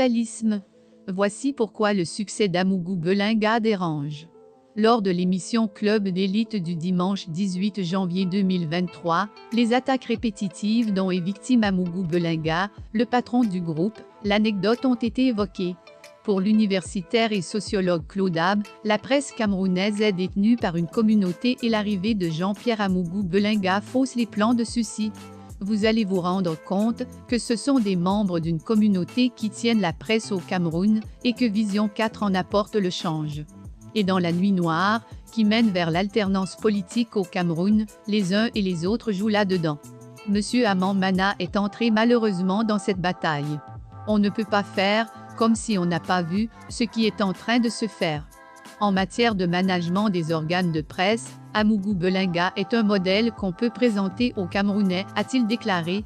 tribalisme. Voici pourquoi le succès d'Amougou Belinga dérange. Lors de l'émission Club d'élite du dimanche 18 janvier 2023, les attaques répétitives dont est victime Amougou Belinga, le patron du groupe, l'anecdote ont été évoquées. Pour l'universitaire et sociologue Claude Ab, la presse camerounaise est détenue par une communauté et l'arrivée de Jean-Pierre Amougou Belinga fausse les plans de ceux-ci. Vous allez vous rendre compte que ce sont des membres d'une communauté qui tiennent la presse au Cameroun et que Vision 4 en apporte le change. Et dans la nuit noire, qui mène vers l'alternance politique au Cameroun, les uns et les autres jouent là-dedans. Monsieur Aman Mana est entré malheureusement dans cette bataille. On ne peut pas faire comme si on n'a pas vu ce qui est en train de se faire. En matière de management des organes de presse, Amougou Belinga est un modèle qu'on peut présenter aux Camerounais, a-t-il déclaré.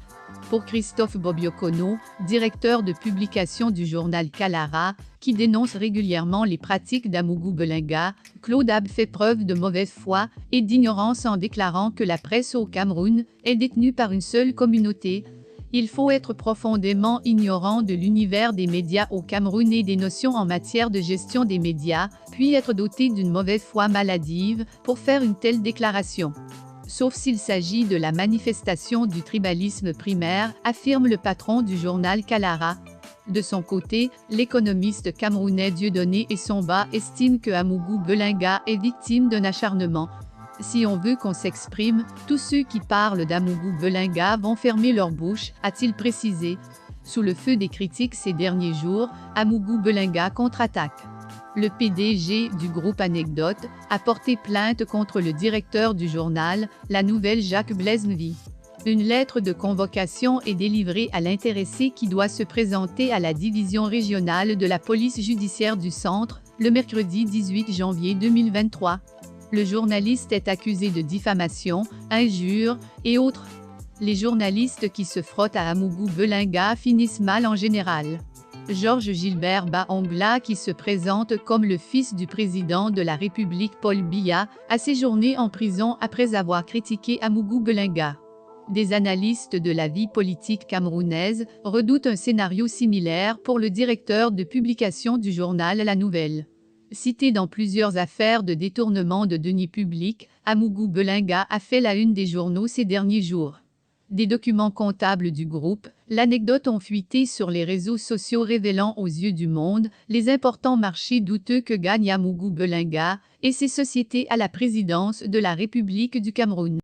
Pour Christophe Bobiokono, directeur de publication du journal Kalara, qui dénonce régulièrement les pratiques d'Amougou Belinga, Claude Ab fait preuve de mauvaise foi et d'ignorance en déclarant que la presse au Cameroun est détenue par une seule communauté. Il faut être profondément ignorant de l'univers des médias au Cameroun et des notions en matière de gestion des médias, puis être doté d'une mauvaise foi maladive pour faire une telle déclaration. Sauf s'il s'agit de la manifestation du tribalisme primaire, affirme le patron du journal Kalara. De son côté, l'économiste camerounais Dieudonné Essomba estime que Amougou Belinga est victime d'un acharnement. Si on veut qu'on s'exprime, tous ceux qui parlent d'Amougou Belinga vont fermer leur bouche, a-t-il précisé. Sous le feu des critiques ces derniers jours, Amougou Belinga contre-attaque. Le PDG du groupe Anecdote a porté plainte contre le directeur du journal, La Nouvelle Jacques Blesnevy. Une lettre de convocation est délivrée à l'intéressé qui doit se présenter à la division régionale de la police judiciaire du centre, le mercredi 18 janvier 2023. Le journaliste est accusé de diffamation, injures et autres. Les journalistes qui se frottent à Amougou Belinga finissent mal en général. Georges Gilbert Bahongla, qui se présente comme le fils du président de la République Paul Biya, a séjourné en prison après avoir critiqué Amougou Belinga. Des analystes de la vie politique camerounaise redoutent un scénario similaire pour le directeur de publication du journal La Nouvelle. Cité dans plusieurs affaires de détournement de deniers publics, Amougou Belinga a fait la une des journaux ces derniers jours. Des documents comptables du groupe, l'anecdote ont fuité sur les réseaux sociaux révélant aux yeux du monde les importants marchés douteux que gagne Amougou Belinga et ses sociétés à la présidence de la République du Cameroun.